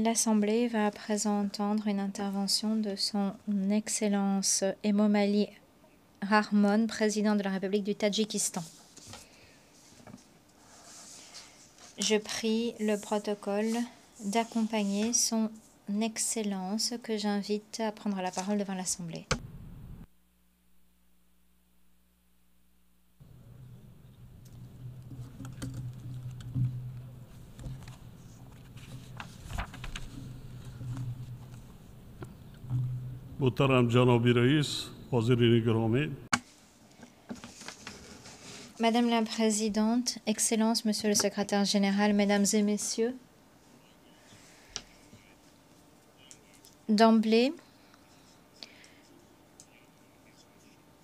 L'Assemblée va à présent entendre une intervention de son Excellence Emomali Rahmon, président de la République du Tadjikistan. Je prie le protocole d'accompagner son Excellence que j'invite à prendre la parole devant l'Assemblée. محترم جناب رئیس حاضرین گرامی Madame la Présidente, Excellence, Monsieur le Secrétaire Général, Mesdames et Messieurs, d'emblée,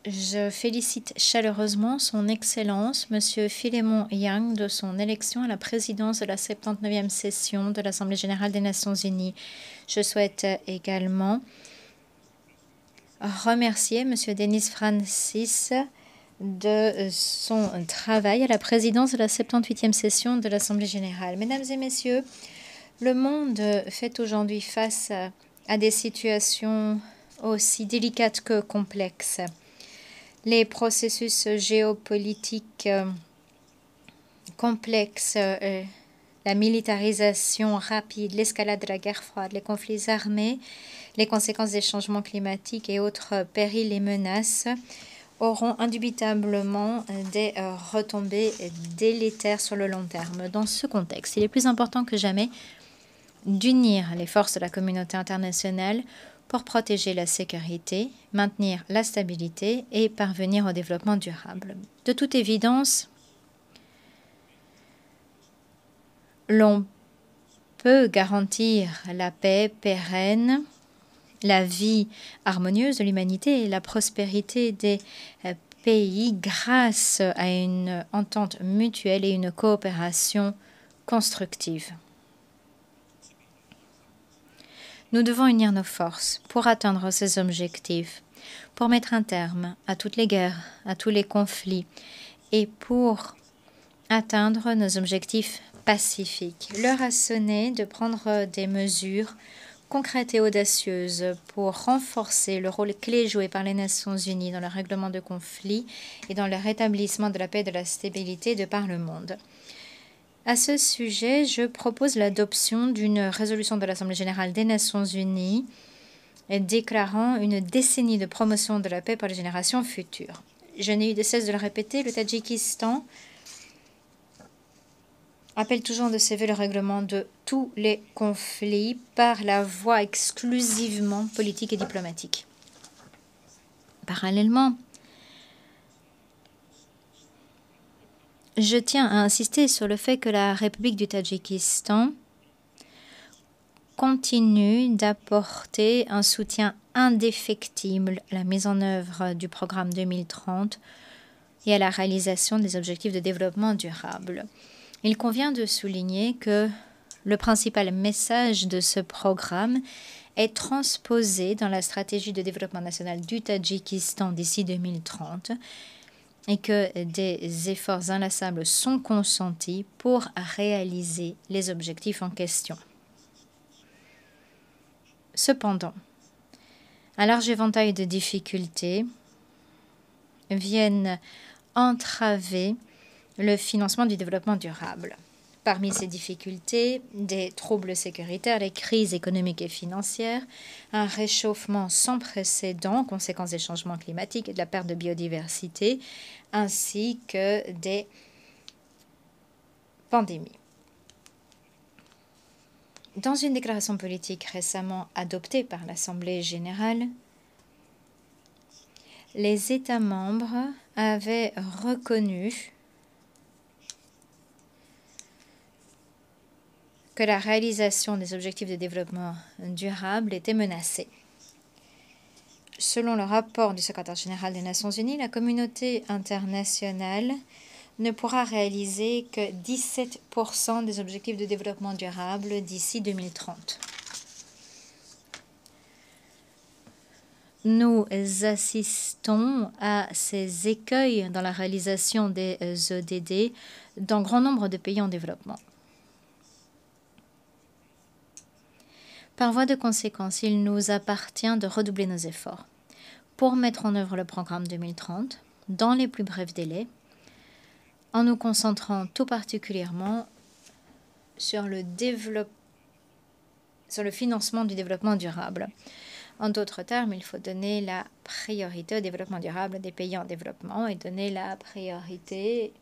je félicite chaleureusement son Excellence, Monsieur Philémon Yang, de son élection à la présidence de la 79e session de l'Assemblée générale des Nations unies. Je souhaite également remercier Monsieur Denis Francis de son travail à la présidence de la 78e session de l'Assemblée générale. Mesdames et messieurs, le monde fait aujourd'hui face à des situations aussi délicates que complexes. Les processus géopolitiques complexes, la militarisation rapide, l'escalade de la guerre froide, les conflits armés, les conséquences des changements climatiques et autres périls et menaces auront indubitablement des retombées délétères sur le long terme. Dans ce contexte, il est plus important que jamais d'unir les forces de la communauté internationale pour protéger la sécurité, maintenir la stabilité et parvenir au développement durable. De toute évidence, l'on peut garantir la paix pérenne, la vie harmonieuse de l'humanité et la prospérité des pays grâce à une entente mutuelle et une coopération constructive. Nous devons unir nos forces pour atteindre ces objectifs, pour mettre un terme à toutes les guerres, à tous les conflits et pour atteindre nos objectifs pacifiques. L'heure a sonné de prendre des mesures concrètes et audacieuses pour renforcer le rôle clé joué par les Nations unies dans le règlement de conflits et dans le rétablissement de la paix et de la stabilité de par le monde. À ce sujet, je propose l'adoption d'une résolution de l'Assemblée générale des Nations unies déclarant une décennie de promotion de la paix pour les générations futures. Je n'ai eu de cesse de le répéter, le Tadjikistan appelle toujours de ses vœux le règlement de tous les conflits par la voie exclusivement politique et diplomatique. Parallèlement, je tiens à insister sur le fait que la République du Tadjikistan continue d'apporter un soutien indéfectible à la mise en œuvre du programme 2030 et à la réalisation des objectifs de développement durable. Il convient de souligner que le principal message de ce programme est transposé dans la stratégie de développement national du Tadjikistan d'ici 2030 et que des efforts inlassables sont consentis pour réaliser les objectifs en question. Cependant, un large éventail de difficultés viennent entraver le financement du développement durable. Parmi ces difficultés, des troubles sécuritaires, les crises économiques et financières, un réchauffement sans précédent, conséquence des changements climatiques et de la perte de biodiversité, ainsi que des pandémies. Dans une déclaration politique récemment adoptée par l'Assemblée générale, les États membres avaient reconnu que la réalisation des objectifs de développement durable était menacée. Selon le rapport du secrétaire général des Nations unies, la communauté internationale ne pourra réaliser que 17% des objectifs de développement durable d'ici 2030. Nous assistons à ces écueils dans la réalisation des ODD dans grand nombre de pays en développement. Par voie de conséquence, il nous appartient de redoubler nos efforts pour mettre en œuvre le programme 2030 dans les plus brefs délais, en nous concentrant tout particulièrement sur le financement du développement durable. En d'autres termes, il faut donner la priorité au développement durable des pays en développement et donner la priorité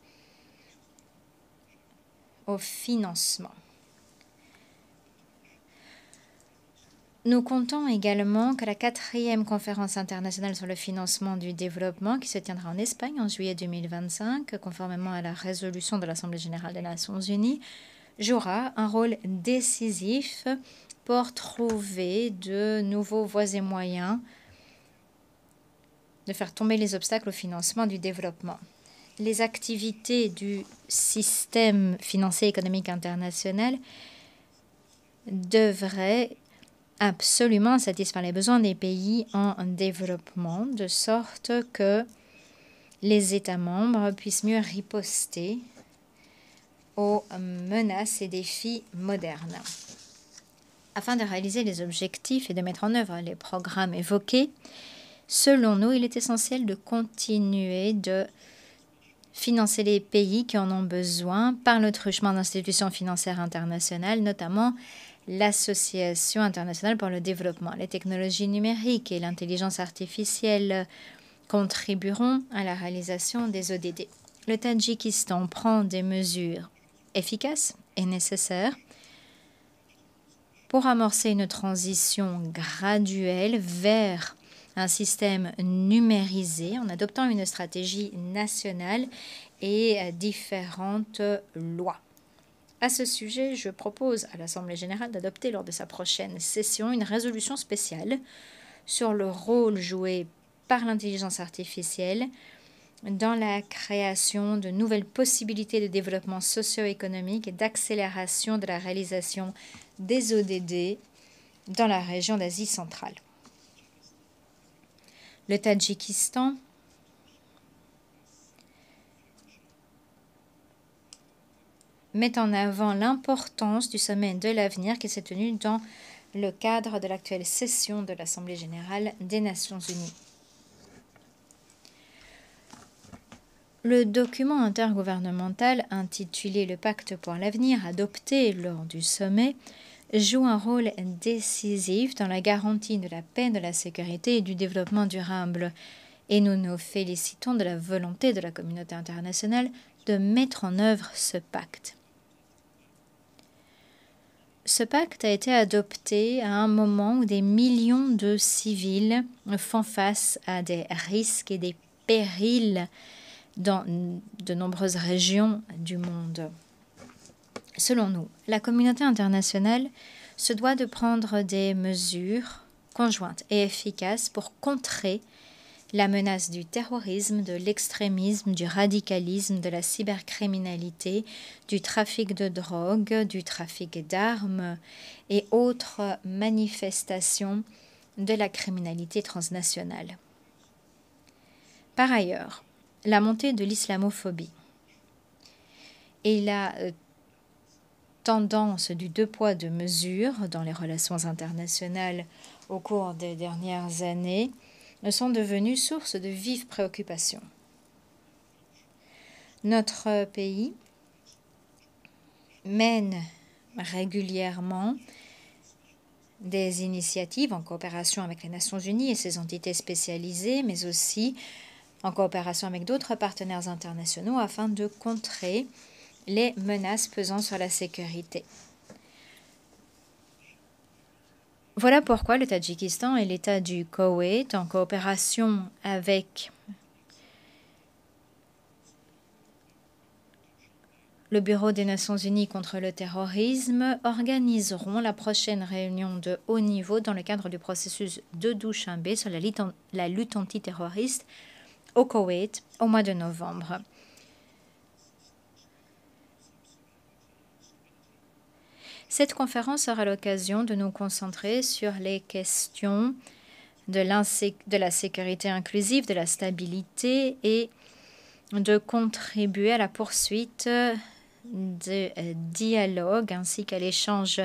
au financement. Nous comptons également que la 4e conférence internationale sur le financement du développement, qui se tiendra en Espagne en juillet 2025, conformément à la résolution de l'Assemblée générale des Nations unies, jouera un rôle décisif pour trouver de nouveaux voies et moyens de faire tomber les obstacles au financement du développement. Les activités du système financier économique international devraient absolument satisfaire les besoins des pays en développement, de sorte que les États membres puissent mieux riposter aux menaces et défis modernes. Afin de réaliser les objectifs et de mettre en œuvre les programmes évoqués, selon nous, il est essentiel de continuer de financer les pays qui en ont besoin par le truchement d'institutions financières internationales, notamment l'Association internationale pour le développement. Les technologies numériques et l'intelligence artificielle contribueront à la réalisation des ODD. Le Tadjikistan prend des mesures efficaces et nécessaires pour amorcer une transition graduelle vers un système numérisé en adoptant une stratégie nationale et différentes lois. À ce sujet, je propose à l'Assemblée générale d'adopter lors de sa prochaine session une résolution spéciale sur le rôle joué par l'intelligence artificielle dans la création de nouvelles possibilités de développement socio-économique et d'accélération de la réalisation des ODD dans la région d'Asie centrale. Le Tadjikistan met en avant l'importance du sommet de l'avenir qui s'est tenu dans le cadre de l'actuelle session de l'Assemblée générale des Nations unies. Le document intergouvernemental intitulé Le Pacte pour l'avenir, adopté lors du sommet, joue un rôle décisif dans la garantie de la paix, de la sécurité et du développement durable. Et nous nous félicitons de la volonté de la communauté internationale de mettre en œuvre ce pacte. Ce pacte a été adopté à un moment où des millions de civils font face à des risques et des périls dans de nombreuses régions du monde. Selon nous, la communauté internationale se doit de prendre des mesures conjointes et efficaces pour contrer la menace du terrorisme, de l'extrémisme, du radicalisme, de la cybercriminalité, du trafic de drogue, du trafic d'armes et autres manifestations de la criminalité transnationale. Par ailleurs, la montée de l'islamophobie et la tendance du deux poids, deux mesures dans les relations internationales au cours des dernières années sont devenues source de vives préoccupations. Notre pays mène régulièrement des initiatives en coopération avec les Nations unies et ses entités spécialisées, mais aussi en coopération avec d'autres partenaires internationaux afin de contrer les menaces pesant sur la sécurité. Voilà pourquoi le Tadjikistan et l'État du Koweït, en coopération avec le Bureau des Nations unies contre le terrorisme, organiseront la prochaine réunion de haut niveau dans le cadre du processus de Dushanbe sur la lutte antiterroriste au Koweït au mois de novembre. Cette conférence sera l'occasion de nous concentrer sur les questions de la sécurité inclusive, de la stabilité et de contribuer à la poursuite de dialogue ainsi qu'à l'échange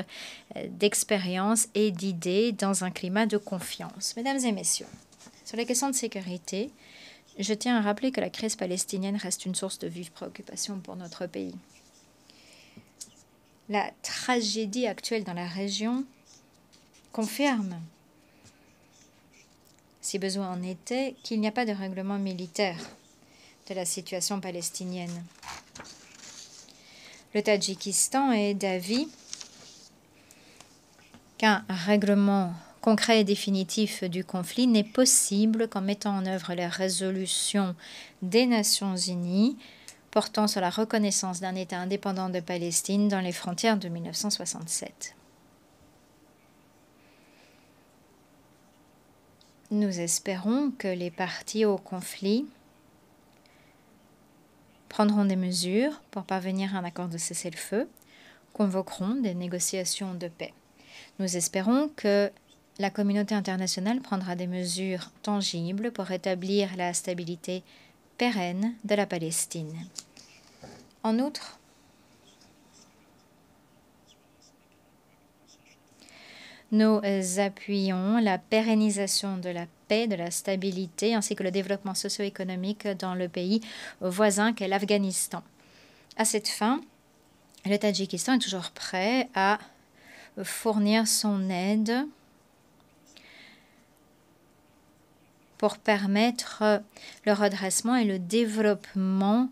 d'expériences et d'idées dans un climat de confiance. Mesdames et messieurs, sur les questions de sécurité, je tiens à rappeler que la crise palestinienne reste une source de vive préoccupation pour notre pays. La tragédie actuelle dans la région confirme, si besoin en était, qu'il n'y a pas de règlement militaire de la situation palestinienne. Le Tadjikistan est d'avis qu'un règlement concret et définitif du conflit n'est possible qu'en mettant en œuvre les résolutions des Nations unies portant sur la reconnaissance d'un État indépendant de Palestine dans les frontières de 1967. Nous espérons que les parties au conflit prendront des mesures pour parvenir à un accord de cessez-le-feu, convoqueront des négociations de paix. Nous espérons que la communauté internationale prendra des mesures tangibles pour rétablir la stabilité pérenne de la Palestine. En outre, nous appuyons la pérennisation de la paix, de la stabilité, ainsi que le développement socio-économique dans le pays voisin qu'est l'Afghanistan. À cette fin, le Tadjikistan est toujours prêt à fournir son aide pour permettre le redressement et le développement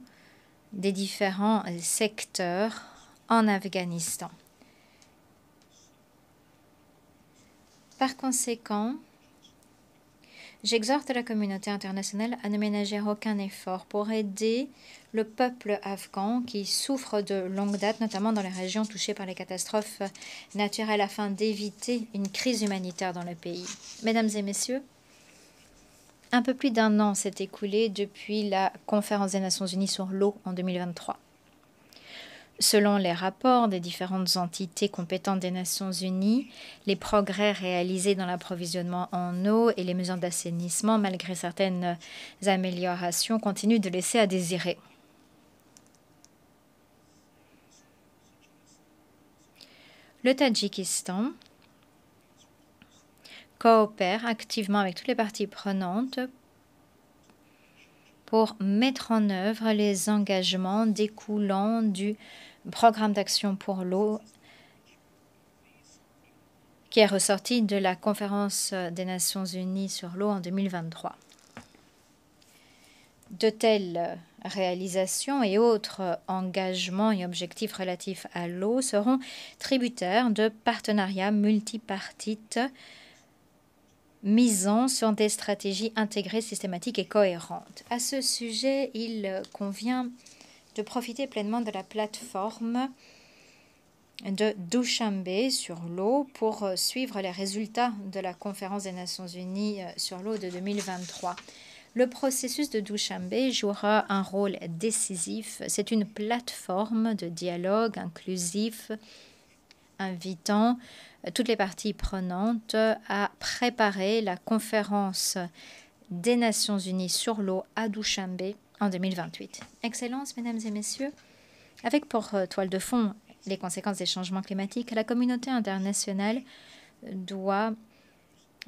des différents secteurs en Afghanistan. Par conséquent, j'exhorte la communauté internationale à ne ménager aucun effort pour aider le peuple afghan qui souffre de longue date, notamment dans les régions touchées par les catastrophes naturelles, afin d'éviter une crise humanitaire dans le pays. Mesdames et messieurs, un peu plus d'un an s'est écoulé depuis la conférence des Nations unies sur l'eau en 2023. Selon les rapports des différentes entités compétentes des Nations unies, les progrès réalisés dans l'approvisionnement en eau et les mesures d'assainissement, malgré certaines améliorations, continuent de laisser à désirer. Le Tadjikistan coopère activement avec toutes les parties prenantes pour mettre en œuvre les engagements découlant du programme d'action pour l'eau qui est ressorti de la conférence des Nations unies sur l'eau en 2023. De telles réalisations et autres engagements et objectifs relatifs à l'eau seront tributaires de partenariats multipartites misant sur des stratégies intégrées, systématiques et cohérentes. À ce sujet, il convient de profiter pleinement de la plateforme de Dushanbe sur l'eau pour suivre les résultats de la conférence des Nations unies sur l'eau de 2023. Le processus de Dushanbe jouera un rôle décisif. C'est une plateforme de dialogue inclusif invitant toutes les parties prenantes à préparer la conférence des Nations unies sur l'eau à Dushanbe en 2028. Excellences, mesdames et messieurs, avec pour toile de fond les conséquences des changements climatiques, la communauté internationale doit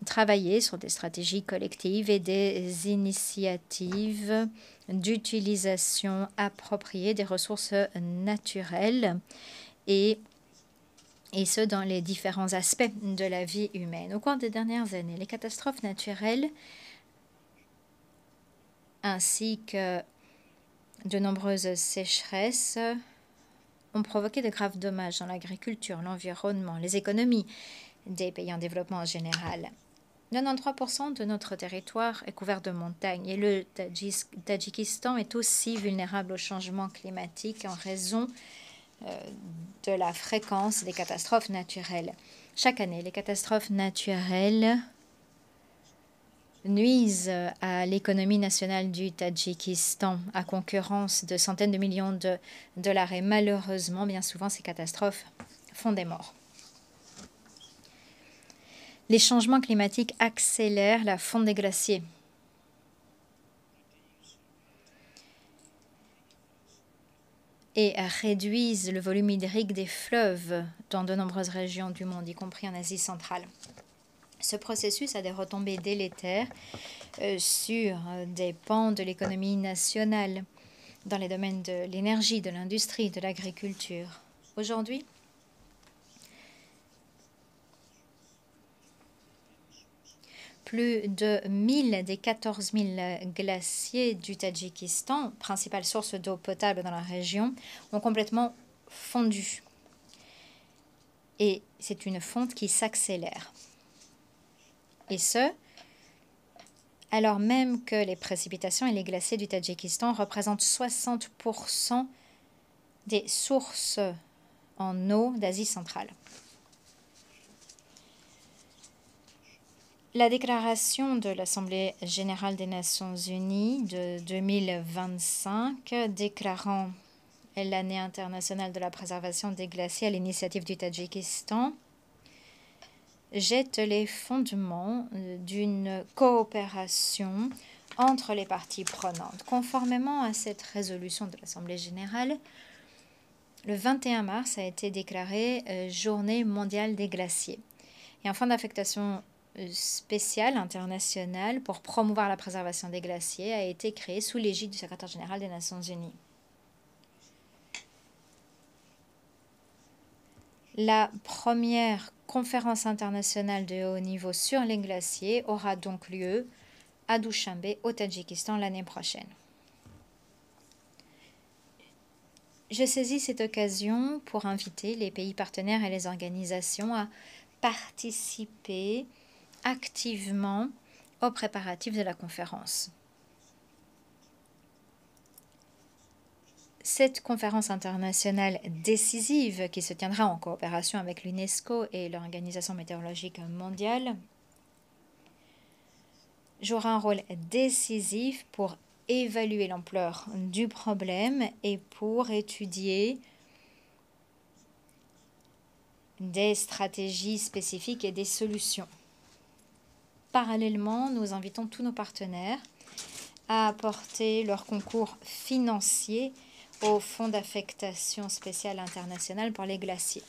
travailler sur des stratégies collectives et des initiatives d'utilisation appropriée des ressources naturelles et ce, dans les différents aspects de la vie humaine. Au cours des dernières années, les catastrophes naturelles ainsi que de nombreuses sécheresses ont provoqué de graves dommages dans l'agriculture, l'environnement, les économies des pays en développement en général. 93% de notre territoire est couvert de montagnes et le Tadjikistan est aussi vulnérable au changement climatique en raison de la fréquence des catastrophes naturelles. Chaque année, les catastrophes naturelles nuisent à l'économie nationale du Tadjikistan à concurrence de centaines de millions de dollars et malheureusement, bien souvent, ces catastrophes font des morts. Les changements climatiques accélèrent la fonte des glaciers. et réduisent le volume hydrique des fleuves dans de nombreuses régions du monde, y compris en Asie centrale. Ce processus a des retombées délétères sur des pans de l'économie nationale, dans les domaines de l'énergie, de l'industrie, de l'agriculture. Aujourd'hui, plus de 1000 des 14 000 glaciers du Tadjikistan, principale source d'eau potable dans la région, ont complètement fondu. Et c'est une fonte qui s'accélère. Et ce, alors même que les précipitations et les glaciers du Tadjikistan représentent 60% des sources en eau d'Asie centrale. La déclaration de l'Assemblée générale des Nations unies de 2025 déclarant l'année internationale de la préservation des glaciers à l'initiative du Tadjikistan jette les fondements d'une coopération entre les parties prenantes. Conformément à cette résolution de l'Assemblée générale, le 21 mars a été déclaré Journée mondiale des glaciers. Et un fonds d'affectation spécial international pour promouvoir la préservation des glaciers a été créé sous l'égide du secrétaire général des Nations unies. La première conférence internationale de haut niveau sur les glaciers aura donc lieu à Dushanbe, au Tadjikistan, l'année prochaine. Je saisis cette occasion pour inviter les pays partenaires et les organisations à participer activement aux préparatifs de la conférence. Cette conférence internationale décisive, qui se tiendra en coopération avec l'UNESCO et l'Organisation météorologique mondiale, jouera un rôle décisif pour évaluer l'ampleur du problème et pour étudier des stratégies spécifiques et des solutions. Parallèlement, nous invitons tous nos partenaires à apporter leur concours financier au Fonds d'affectation spéciale internationale pour les glaciers.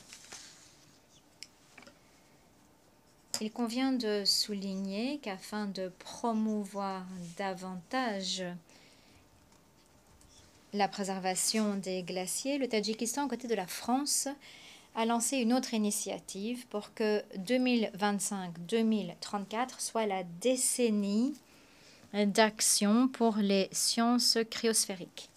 Il convient de souligner qu'afin de promouvoir davantage la préservation des glaciers, le Tadjikistan, aux côtés de la France, a lancé une autre initiative pour que 2025-2034 soit la décennie d'action pour les sciences cryosphériques.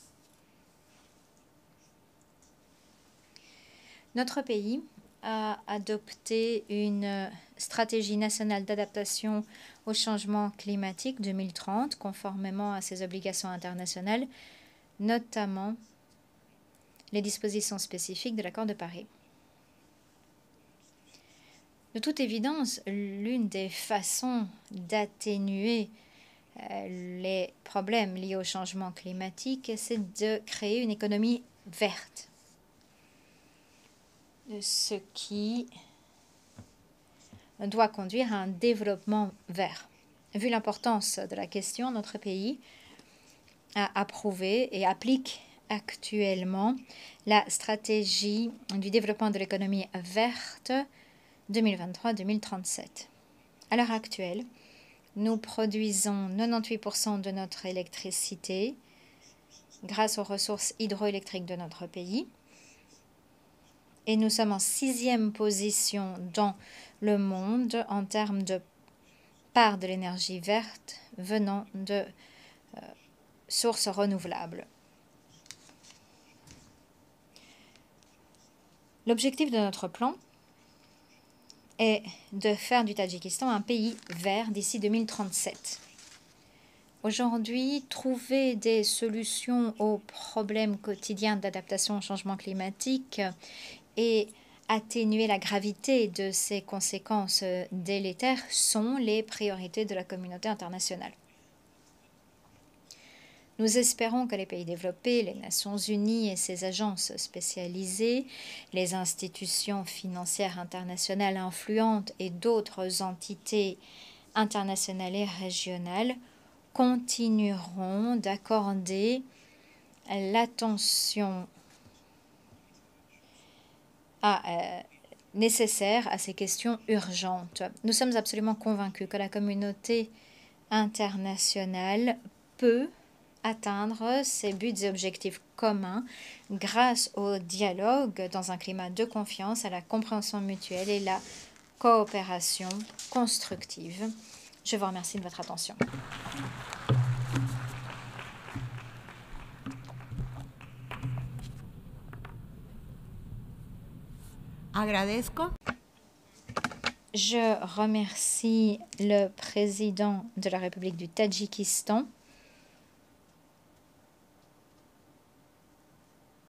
Notre pays a adopté une stratégie nationale d'adaptation au changement climatique 2030, conformément à ses obligations internationales, notamment les dispositions spécifiques de l'accord de Paris. De toute évidence, l'une des façons d'atténuer les problèmes liés au changement climatique, c'est de créer une économie verte. Ce qui doit conduire à un développement vert. Vu l'importance de la question, notre pays a approuvé et applique actuellement la stratégie du développement de l'économie verte 2023-2037. À l'heure actuelle, nous produisons 98% de notre électricité grâce aux ressources hydroélectriques de notre pays. Et nous sommes en 6e position dans le monde en termes de part de l'énergie verte venant de sources renouvelables. L'objectif de notre plan est de faire du Tadjikistan un pays vert d'ici 2037. Aujourd'hui, trouver des solutions aux problèmes quotidiens d'adaptation au changement climatique et atténuer la gravité de ces conséquences délétères sont les priorités de la communauté internationale. Nous espérons que les pays développés, les Nations unies et ses agences spécialisées, les institutions financières internationales influentes et d'autres entités internationales et régionales continueront d'accorder l'attention nécessaire à ces questions urgentes. Nous sommes absolument convaincus que la communauté internationale peut atteindre ses buts et objectifs communs grâce au dialogue dans un climat de confiance, à la compréhension mutuelle et la coopération constructive. Je vous remercie de votre attention. Agradezco. Je remercie le président de la République du Tadjikistan